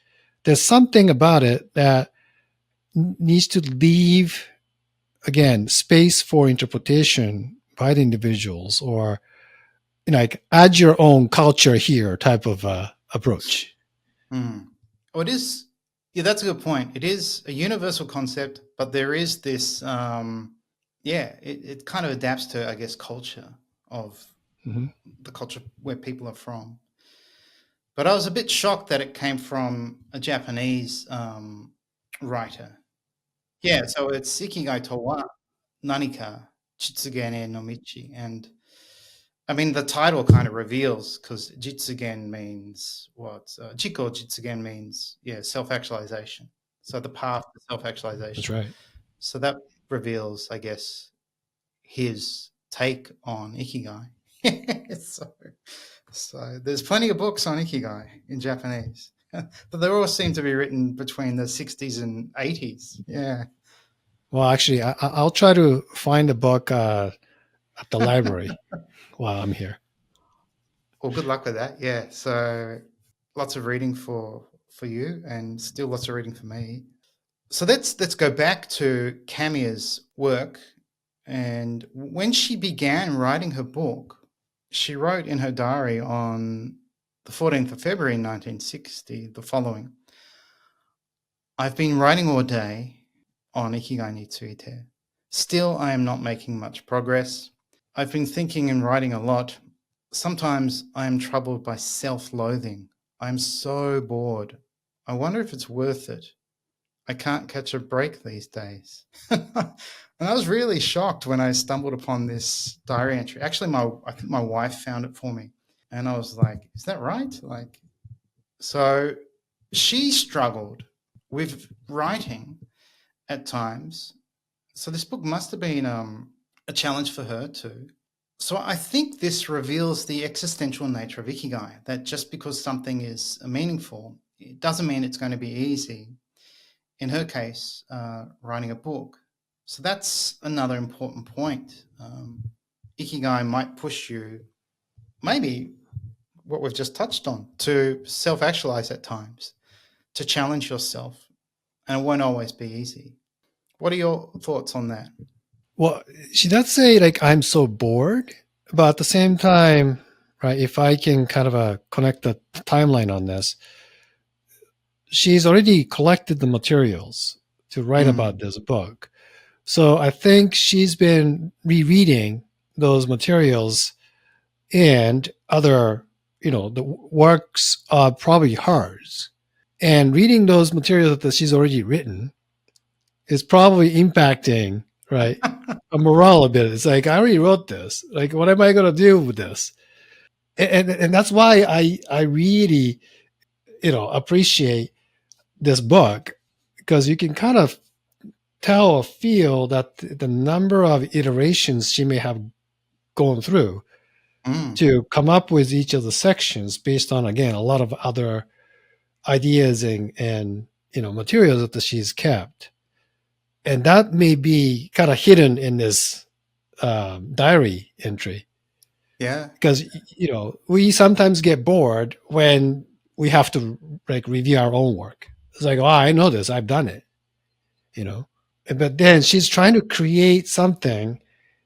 Speaker 2: There's something about it that needs to leave, again, space for interpretation by the individuals, or like add your own culture here type of approach.
Speaker 1: Oh, it is. Yeah, that's a good point. It is a universal concept, but there is this. It kind of adapts to, I guess, culture of the culture where people are from. But I was a bit shocked that it came from a Japanese writer. Yeah, so it's Ikigai to wa Nanika Chitsugen no Michi. And I mean, the title kind of reveals, because Jitsugen means what? Jiko Jitsugen means, self-actualization. So the path to self-actualization.
Speaker 2: That's right.
Speaker 1: So that reveals, I guess, his take on Ikigai. So there's plenty of books on Ikigai in Japanese, but they all seem to be written between the 60s and 80s. Yeah.
Speaker 2: Well, actually, I'll try to find a book at the library while I'm here.
Speaker 1: Well, good luck with that. Yeah. So lots of reading for you, and still lots of reading for me. So let's go back to Kamiya's work. And when she began writing her book, she wrote in her diary on the 14th of February 1960 the following: I've been writing all day on Ikigai ni Tsuite. Still, I am not making much progress. I've been thinking and writing a lot. Sometimes I am troubled by self-loathing. I'm so bored. I wonder if it's worth it. I can't catch a break these days. And I was really shocked when I stumbled upon this diary entry. Actually, I think my wife found it for me. And I was like, is that right? So she struggled with writing at times. So this book must have been a challenge for her too. So I think this reveals the existential nature of Ikigai, that just because something is meaningful, it doesn't mean it's going to be easy. In her case, writing a book. So that's another important point. Ikigai might push you, maybe what we've just touched on, to self-actualize at times, to challenge yourself, and it won't always be easy. What are your thoughts on that?
Speaker 2: Well, she does say like I'm so bored, but at the same time, right? If I can kind of connect the timeline on this, she's already collected the materials to write about this book. So I think she's been rereading those materials and other, the works are probably hers. And reading those materials that she's already written is probably impacting, right, a morale a bit. It's like, I already wrote this. Like, what am I going to do with this? And that's why I really, appreciate this book, because you can kind of tell or feel that the number of iterations she may have gone through to come up with each of the sections based on, again, a lot of other ideas and materials that she's kept. And that may be kind of hidden in this diary entry.
Speaker 1: Yeah.
Speaker 2: Because, we sometimes get bored when we have to like review our own work. It's like, oh, I know this. I've done it, But then she's trying to create something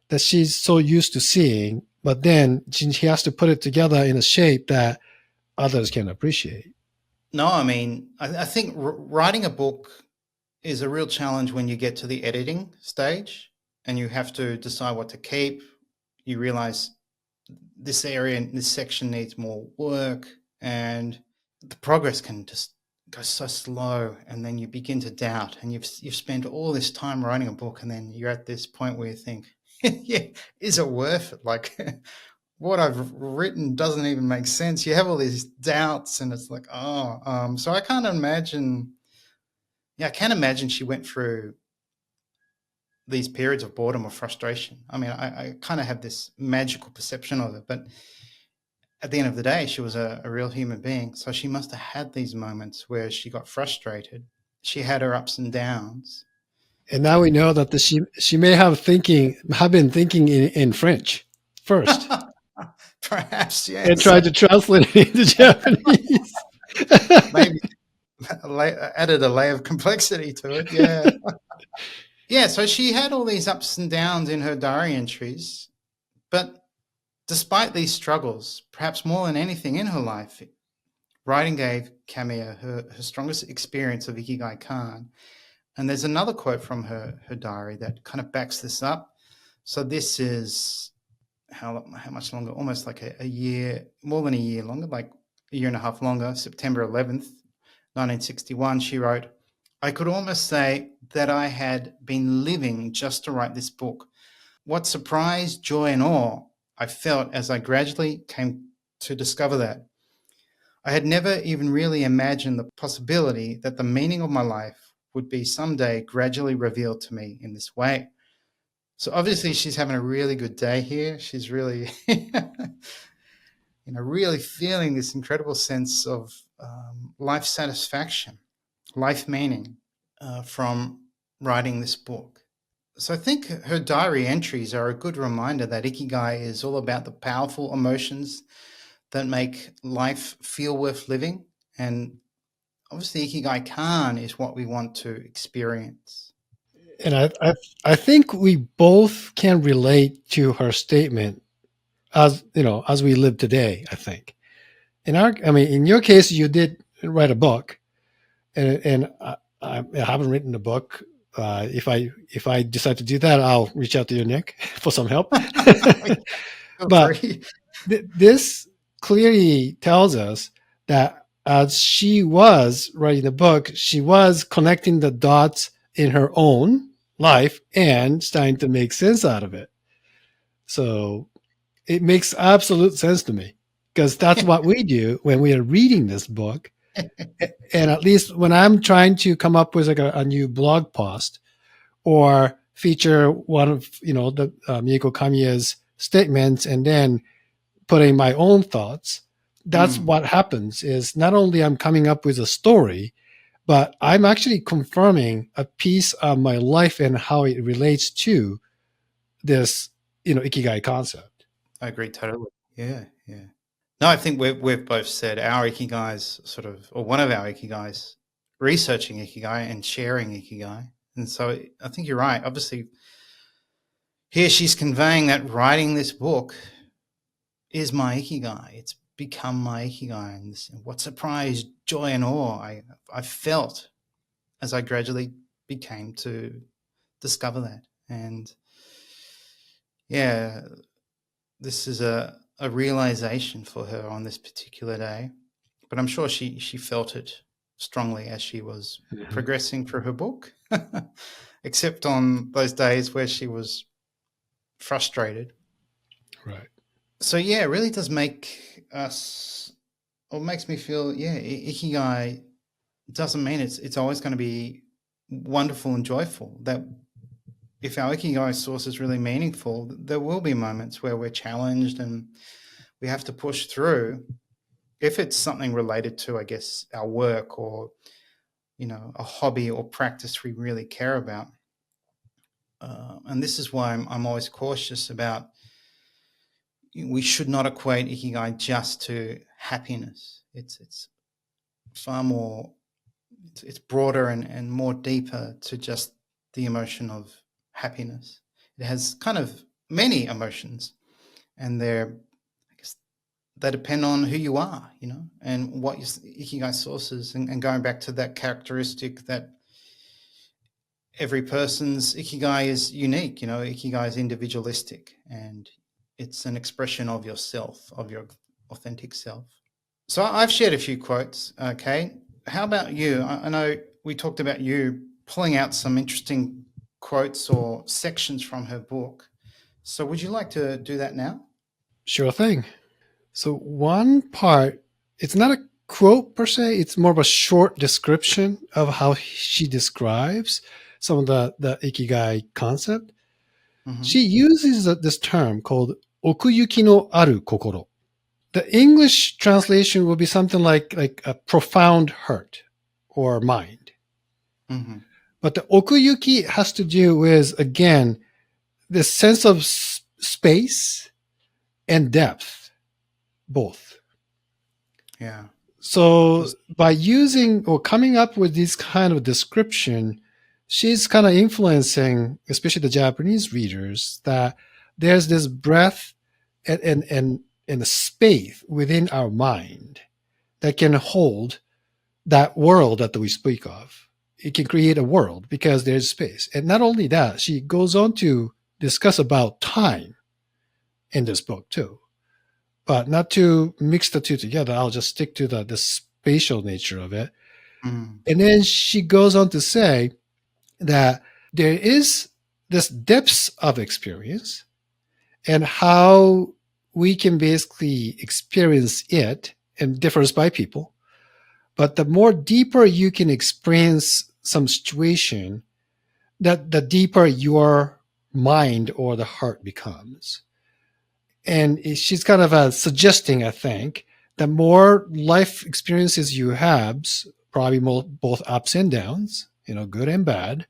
Speaker 2: that she's so used to seeing, but then she has to put it together in a shape that others can appreciate.
Speaker 1: No, I mean, I think writing a book is a real challenge when you get to the editing stage and you have to decide what to keep. You realize this area and this section needs more work, and the progress can just go so slow, and then you begin to doubt, and you've spent all this time writing a book, and then you're at this point where you think, yeah, is it worth it? Like, what I've written doesn't even make sense. You have all these doubts, and it's like, so I can't imagine. Yeah, I can't imagine she went through these periods of boredom or frustration. I mean, I kind of have this magical perception of it, but at the end of the day, she was a real human being. So she must have had these moments where she got frustrated. She had her ups and downs.
Speaker 2: And now we know that she may have been thinking in French first.
Speaker 1: Perhaps, yes.
Speaker 2: And tried to translate it into Japanese.
Speaker 1: Maybe added a layer of complexity to it, yeah. Yeah, so she had all these ups and downs in her diary entries, but despite these struggles, perhaps more than anything in her life, writing gave Kamiya her strongest experience of Ikigai Kan. And there's another quote from her diary that kind of backs this up. So this is how much longer? Almost like a year, more than a year longer, like a year and a half longer, September 11th, 1961, she wrote, "I could almost say that I had been living just to write this book. What surprise, joy, and awe I felt as I gradually came to discover that. I had never even really imagined the possibility that the meaning of my life would be someday gradually revealed to me in this way." So obviously she's having a really good day here. She's really, really feeling this incredible sense of life satisfaction, life meaning from writing this book. So I think her diary entries are a good reminder that Ikigai is all about the powerful emotions that make life feel worth living. And obviously Ikigai Kan is what we want to experience.
Speaker 2: And I think we both can relate to her statement as we live today. I think in your case, you did write a book, and I haven't written a book. If I decide to do that, I'll reach out to you, Nick, for some help. But this clearly tells us that as she was writing the book, she was connecting the dots in her own life and starting to make sense out of it. So it makes absolute sense to me, because that's what we do when we are reading this book. And at least when I'm trying to come up with like a new blog post or feature one of the Mieko Kamiya's statements and then putting my own thoughts, that's what happens. Is not only I'm coming up with a story, but I'm actually confirming a piece of my life and how it relates to this, Ikigai concept.
Speaker 1: I agree totally. Yeah, yeah. No, I think we've both said our Ikigai's or one of our Ikigai's, researching Ikigai and sharing Ikigai. And so I think you're right. Obviously, here she's conveying that writing this book is my Ikigai. It's become my Ikigai. And what surprise, joy, and awe I felt as I gradually became to discover that. And yeah, this is a realization for her on this particular day. But I'm sure she felt it strongly as she was progressing through her book, except on those days where she was frustrated.
Speaker 2: Right.
Speaker 1: So yeah, it really does make us, or makes me feel, yeah, Ikigai doesn't mean it's always going to be wonderful and joyful. That if our Ikigai source is really meaningful, there will be moments where we're challenged and we have to push through. If it's something related to, I guess, our work or, a hobby or practice we really care about. And this is why I'm always cautious about, we should not equate Ikigai just to happiness. It's far more, it's broader and more deeper to just the emotion of happiness. It has kind of many emotions, and they depend on who you are, and what your Ikigai source is. And going back to that characteristic that every person's Ikigai is unique, Ikigai is individualistic, and it's an expression of yourself, of your authentic self. So I've shared a few quotes, Kei. How about you? I know we talked about you pulling out some interesting quotes or sections from her book. So would you like to do that now?
Speaker 2: Sure thing. So one part, it's not a quote per se, it's more of a short description of how she describes some of the Ikigai concept.
Speaker 1: Mm-hmm.
Speaker 2: She uses this term called okuyuki no aru kokoro. The English translation will be something like a profound heart or mind.
Speaker 1: Mm-hmm.
Speaker 2: But the okuyuki has to do with, again, this sense of space and depth, both.
Speaker 1: Yeah.
Speaker 2: So by using or coming up with this kind of description, she's kind of influencing, especially the Japanese readers, that there's this breadth and a space within our mind that can hold that world that we speak of. It can create a world because there's space. And not only that, she goes on to discuss about time in this book too. But not to mix the two together, I'll just stick to the spatial nature of it.
Speaker 1: Mm.
Speaker 2: And then she goes on to say that there is this depth of experience and how we can basically experience it, and differs by people. But the more deeper you can experience some situation, that the deeper your mind or the heart becomes. And she's kind of suggesting, I think, the more life experiences you have, probably both ups and downs, good and bad,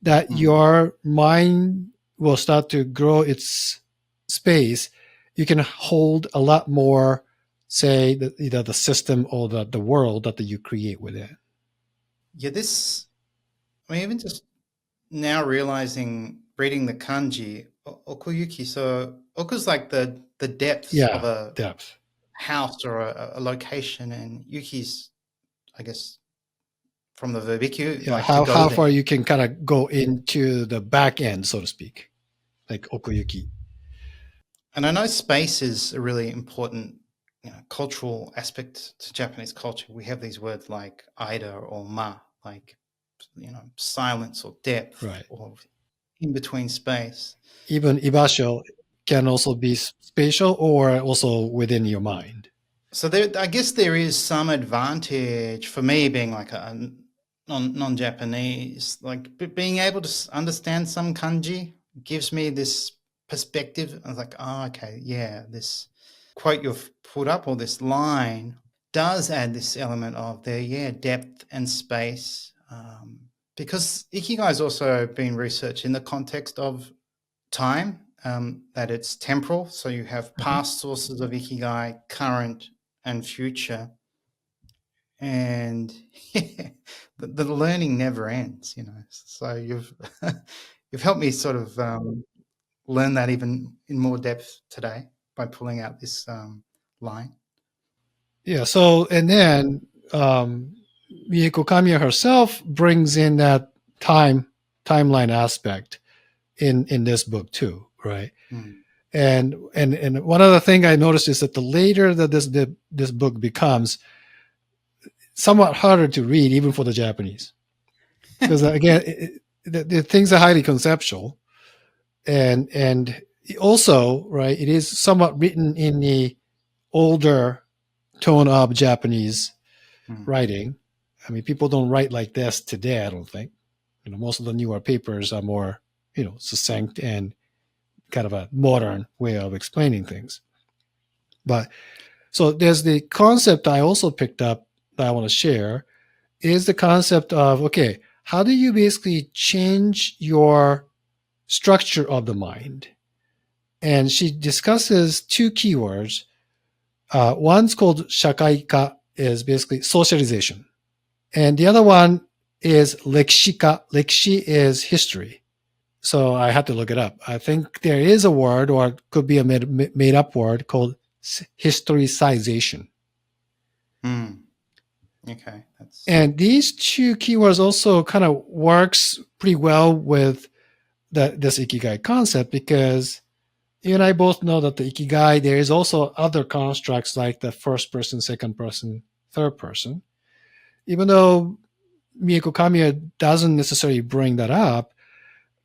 Speaker 2: that your mind will start to grow its space. You can hold a lot more, say, either the system or the world that you create within.
Speaker 1: Yeah, even just now realizing, reading the kanji, okuyuki, so oku's like the depths of a
Speaker 2: depth
Speaker 1: house or a location, and yuki's, I guess, from the verb iku,
Speaker 2: Yeah,
Speaker 1: to go
Speaker 2: how
Speaker 1: there.
Speaker 2: far you can kind of go into the back end, so to speak, like okuyuki.
Speaker 1: And I know space is a really important, cultural aspect to Japanese culture. We have these words like aida or ma, like, silence or depth,
Speaker 2: Right.
Speaker 1: or in between space.
Speaker 2: Even ibasho can also be spatial or also within your mind.
Speaker 1: So I guess there is some advantage for me being like a non-Japanese, like being able to understand some kanji gives me this perspective. I was like, oh, okay, yeah, this quote you've put up, or this line, does add this element of their depth and space, because Ikigai has also been researched in the context of time, that it's temporal. So you have past sources of Ikigai, current and future, and the learning never ends. So you've you've helped me sort of learn that even in more depth today by pulling out this line.
Speaker 2: Yeah. So, and then Mieko Kamiya herself brings in that timeline aspect in this book too, right? And one other thing I noticed is that the later that this book becomes, somewhat harder to read even for the Japanese, because again, the things are highly conceptual, and also, right, it is somewhat written in the older tone of Japanese writing. I mean, people don't write like this today, I don't think. Most of the newer papers are more, succinct and kind of a modern way of explaining things. But so there's the concept I also picked up that I want to share is the concept of, okay, how do you basically change your structure of the mind? And she discusses two keywords. One's called shakaika, is basically socialization. And the other one is lekshika. Lekshi is history. So I had to look it up. I think there is a word, or it could be a made up word, called historicization.
Speaker 1: Okay.
Speaker 2: And these two keywords also kind of works pretty well with this Ikigai concept, because you and I both know that the Ikigai, there is also other constructs like the first person, second person, third person. Even though Mieko Kamiya doesn't necessarily bring that up,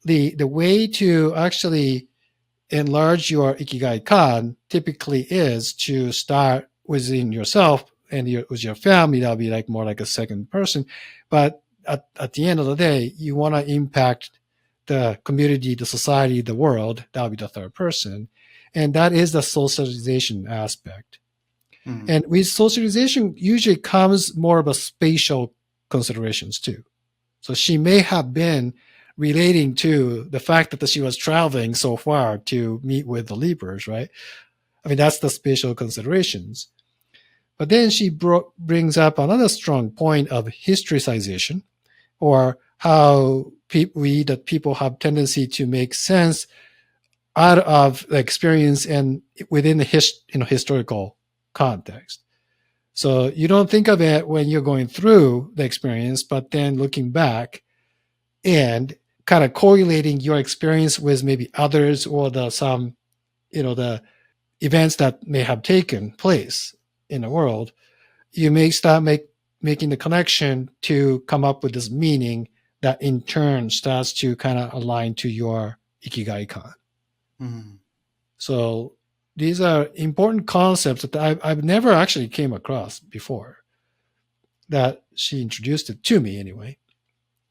Speaker 2: the way to actually enlarge your Ikigai kan typically is to start within yourself and with your family. That'll be like more like a second person. But at the end of the day, you want to impact the community, the society, the world. That'll be the third person. And that is the socialization aspect. And with socialization, usually comes more of a spatial considerations too. So she may have been relating to the fact that she was traveling so far to meet with the Libras, right? I mean, that's the spatial considerations. But then she brings up another strong point of historicization, or how people have tendency to make sense out of the experience and within the historical context. So you don't think of it when you're going through the experience, but then looking back and kind of correlating your experience with maybe others, or the events that may have taken place in the world, you may start making the connection to come up with this meaning that in turn starts to kind of align to your Ikigai kan. So these are important concepts that I've never actually came across before, that she introduced it to me anyway.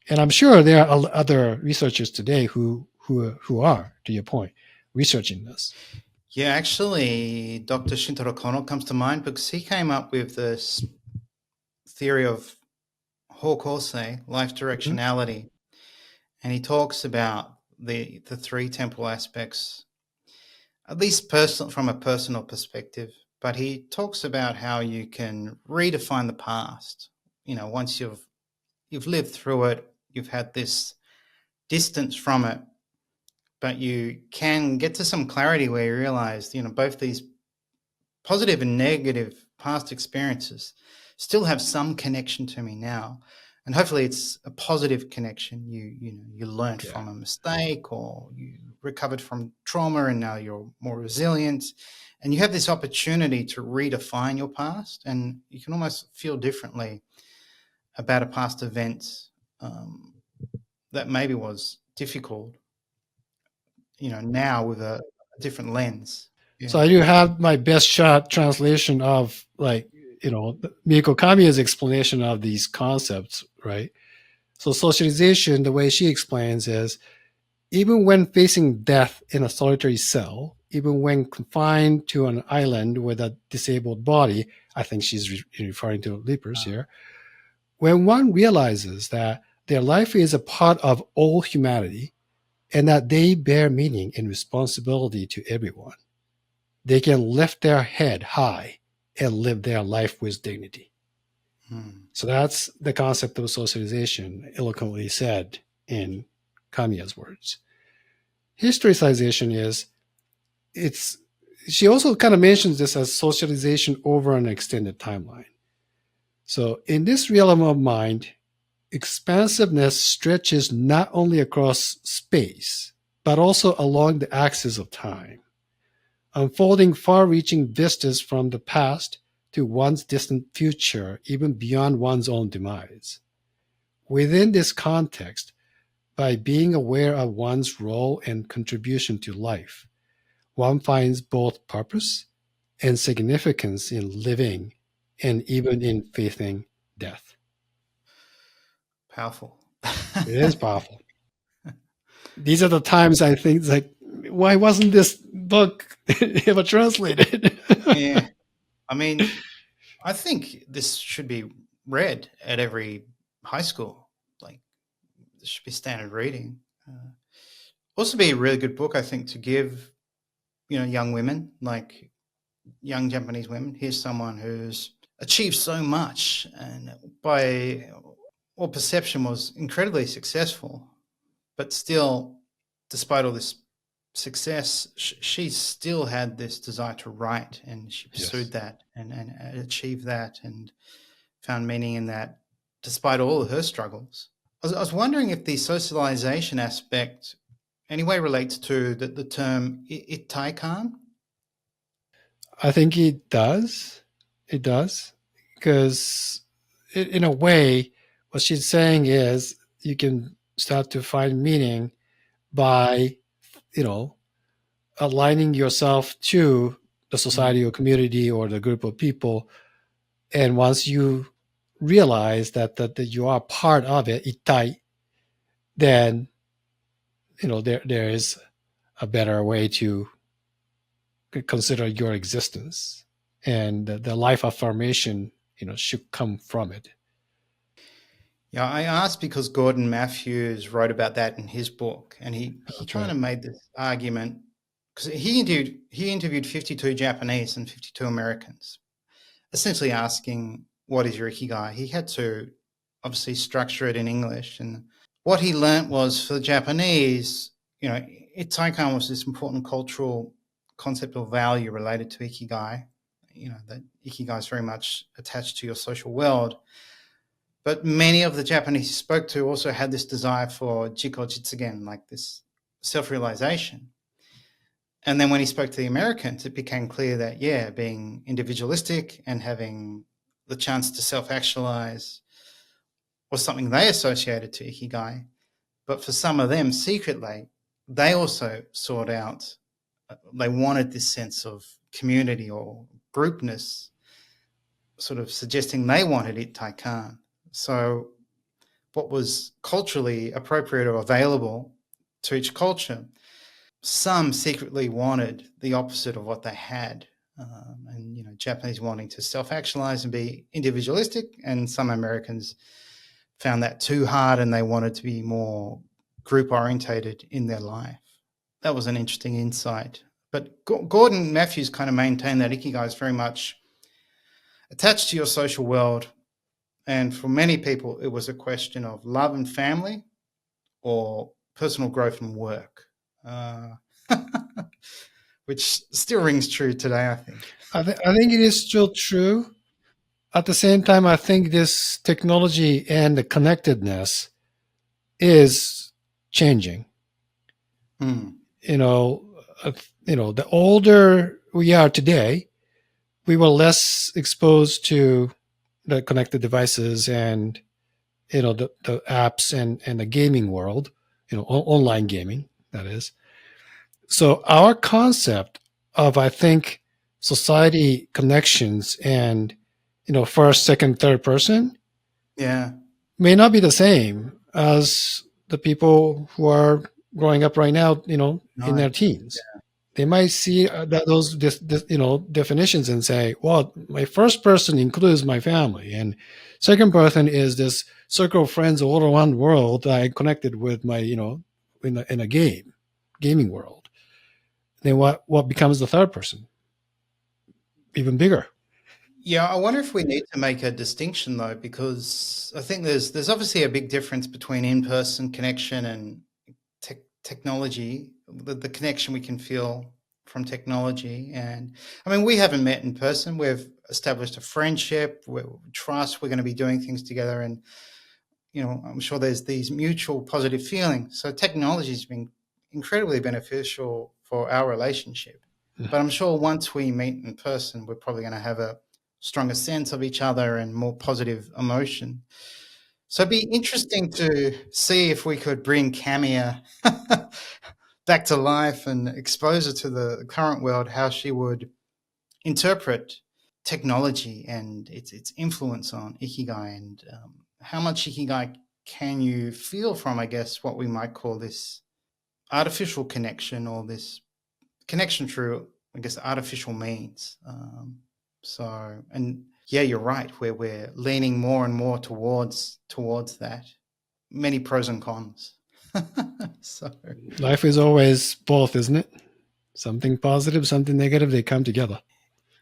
Speaker 2: And I'm sure there are other researchers today who are, to your point, researching this.
Speaker 1: Yeah, actually, Dr. Shintaro Kono comes to mind, because he came up with this theory of Hokosei, life directionality, and he talks about the three temporal aspects, at least from a personal perspective. But he talks about how you can redefine the past. Once you've lived through it, you've had this distance from it, but you can get to some clarity where you realize, both these positive and negative past experiences still have some connection to me now. And hopefully it's a positive connection. You learned from a mistake, or you recovered from trauma, and now you're more resilient. And you have this opportunity to redefine your past, and you can almost feel differently about a past event that maybe was difficult, now with a different lens. Yeah.
Speaker 2: So I do have my best shot translation of Mieko Kamiya's explanation of these concepts, right? So socialization, the way she explains, is even when facing death in a solitary cell, even when confined to an island with a disabled body, I think she's referring to lepers here, when one realizes that their life is a part of all humanity and that they bear meaning and responsibility to everyone, they can lift their head high and live their life with dignity. So that's the concept of socialization, eloquently said in Kamiya's words. Historicization is, she also kind of mentions this as socialization over an extended timeline. So in this realm of mind, expansiveness stretches not only across space, but also along the axis of time, unfolding far-reaching vistas from the past to one's distant future, even beyond one's own demise. Within this context, by being aware of one's role and contribution to life, one finds both purpose and significance in living and even in facing death.
Speaker 1: Powerful.
Speaker 2: It is powerful. These are the times I think, like, why wasn't this book ever translated?
Speaker 1: Yeah. I mean, I think this should be read at every high school. Like, this should be standard reading. Also be a really good book, I think, to give, young women, like young Japanese women. Here's someone who's achieved so much and by all perception was incredibly successful, but still, despite all this success, she still had this desire to write, and she pursued that and achieved that and found meaning in that despite all of her struggles. I was wondering if the socialization aspect anyway relates to the term itaikan.
Speaker 2: I think it does. It does. Because in a way, what she's saying is you can start to find meaning by, aligning yourself to the society or community or the group of people. And once you realize that you are part of it, itai, then, there is a better way to consider your existence. And the life affirmation, should come from it.
Speaker 1: Yeah, I asked because Gordon Matthews wrote about that in his book, and he kind of made this argument because he interviewed 52 Japanese and 52 Americans, essentially asking, what is your Ikigai? He had to obviously structure it in English, and what he learnt was for the Japanese, Itaikan was this important cultural concept or value related to Ikigai, that Ikigai is very much attached to your social world. But many of the Japanese he spoke to also had this desire for jiko jitsugen, like this self-realization. And then when he spoke to the Americans, it became clear that, being individualistic and having the chance to self-actualize was something they associated to Ikigai. But for some of them, secretly, they also sought out, they wanted this sense of community or groupness, sort of suggesting they wanted itaikan. So what was culturally appropriate or available to each culture, some secretly wanted the opposite of what they had. And Japanese wanting to self-actualize and be individualistic, and some Americans found that too hard and they wanted to be more group-orientated in their life. That was an interesting insight. But Gordon Matthews kind of maintained that Ikigai is very much attached to your social world. And for many people, it was a question of love and family or personal growth and work, which still rings true today, I think.
Speaker 2: I think it is still true. At the same time, I think this technology and the connectedness is changing. The older we are today, we were less exposed to the connected devices and the apps and the gaming world, online gaming, that is. So our concept of, I think, society connections and first, second, third person may not be the same as the people who are growing up right now, in their
Speaker 1: Right.
Speaker 2: teens. They might see those definitions and say, well, my first person includes my family, and second person is this circle of friends all around the world that I connected with my, in a gaming world. Then what becomes the third person? Even bigger.
Speaker 1: Yeah, I wonder if we need to make a distinction though, because I think there's obviously a big difference between in-person connection and technology, the connection we can feel from technology. And I mean, we haven't met in person. We've established a friendship, trust. We're going to be doing things together, and I'm sure there's these mutual positive feelings. So technology has been incredibly beneficial for our relationship. But I'm sure once we meet in person, we're probably going to have a stronger sense of each other and more positive emotion. So it'd be interesting to see if we could bring Kamiya back to life and expose her to the current world, how she would interpret technology and its influence on Ikigai, and how much Ikigai can you feel from, I guess, what we might call this artificial connection, or this connection through, I guess, artificial means. And yeah, you're right. We're leaning more and more towards that. Many pros and cons. So
Speaker 2: Life is always both, isn't it? Something positive, something negative, they come together.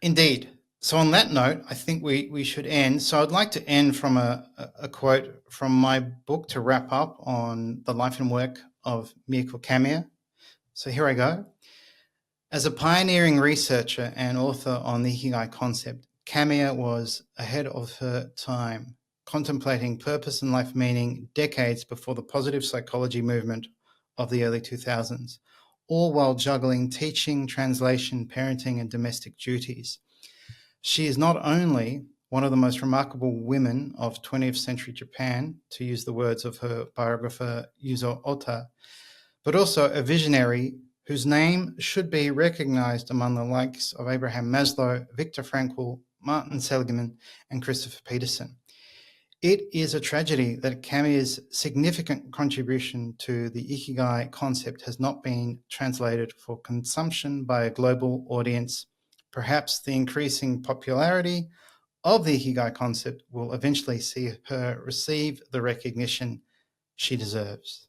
Speaker 1: Indeed. So on that note, I think we should end. So I'd like to end from a quote from my book to wrap up on the life and work of Mieko Kamiya. So here I go. As a pioneering researcher and author on the Ikigai concept, Kamiya was ahead of her time, contemplating purpose and life meaning decades before the positive psychology movement of the early 2000s, all while juggling teaching, translation, parenting, and domestic duties. She is not only one of the most remarkable women of 20th century Japan, to use the words of her biographer Yuzo Ota, but also a visionary whose name should be recognized among the likes of Abraham Maslow, Viktor Frankl, Martin Seligman, and Christopher Peterson. It is a tragedy that Kamiya's significant contribution to the Ikigai concept has not been translated for consumption by a global audience. Perhaps the increasing popularity of the Ikigai concept will eventually see her receive the recognition she deserves.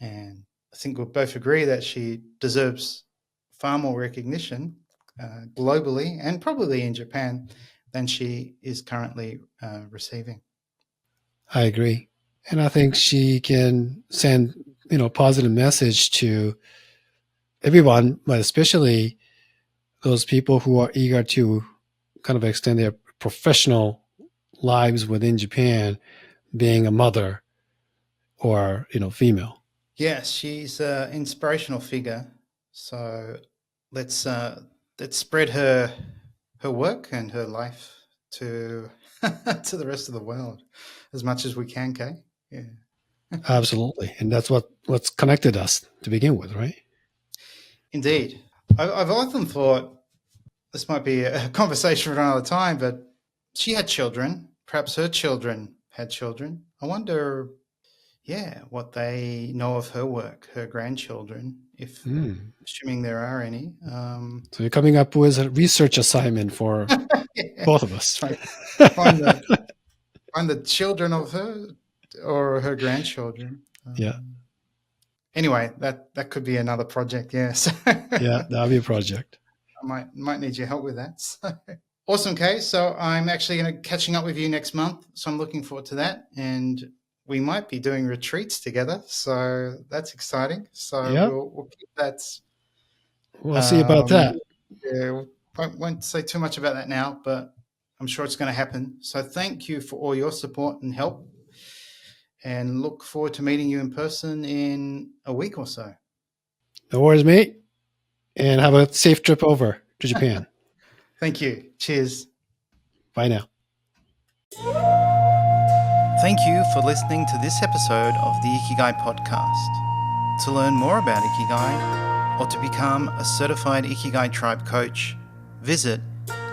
Speaker 1: And I think we'll both agree that she deserves far more recognition globally, and probably in Japan, than she is currently receiving.
Speaker 2: I agree. And I think she can send, positive message to everyone, but especially those people who are eager to kind of extend their professional lives within Japan, being a mother or, female.
Speaker 1: Yes, she's an inspirational figure. So let's spread her work and her life to to the rest of the world as much as we can, Kei. Yeah.
Speaker 2: Absolutely. And that's what's connected us to begin with, right?
Speaker 1: Indeed. I've often thought, this might be a conversation for another time, but she had children. Perhaps her children had children. I wonder, what they know of her work, her grandchildren, if assuming there are any.
Speaker 2: So you're coming up with a research assignment for both of us.
Speaker 1: Find the children of her or her grandchildren.
Speaker 2: Yeah.
Speaker 1: Anyway, that could be another project. Yes.
Speaker 2: Yeah, that'll be a project.
Speaker 1: I might need your help with that. So. Awesome, Kei. So I'm actually going to catching up with you next month. So I'm looking forward to that, and we might be doing retreats together. So that's exciting. So we'll keep that.
Speaker 2: We'll see about that.
Speaker 1: Yeah, won't say too much about that now, but I'm sure it's going to happen. So thank you for all your support and help, and look forward to meeting you in person in a week or so.
Speaker 2: No worries, mate. And have a safe trip over to Japan.
Speaker 1: Thank you. Cheers.
Speaker 2: Bye now.
Speaker 1: Thank you for listening to this episode of the Ikigai Podcast. To learn more about Ikigai or to become a certified Ikigai Tribe coach, visit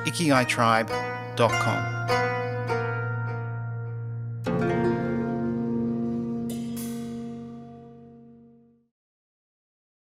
Speaker 1: ikigaitribe.com.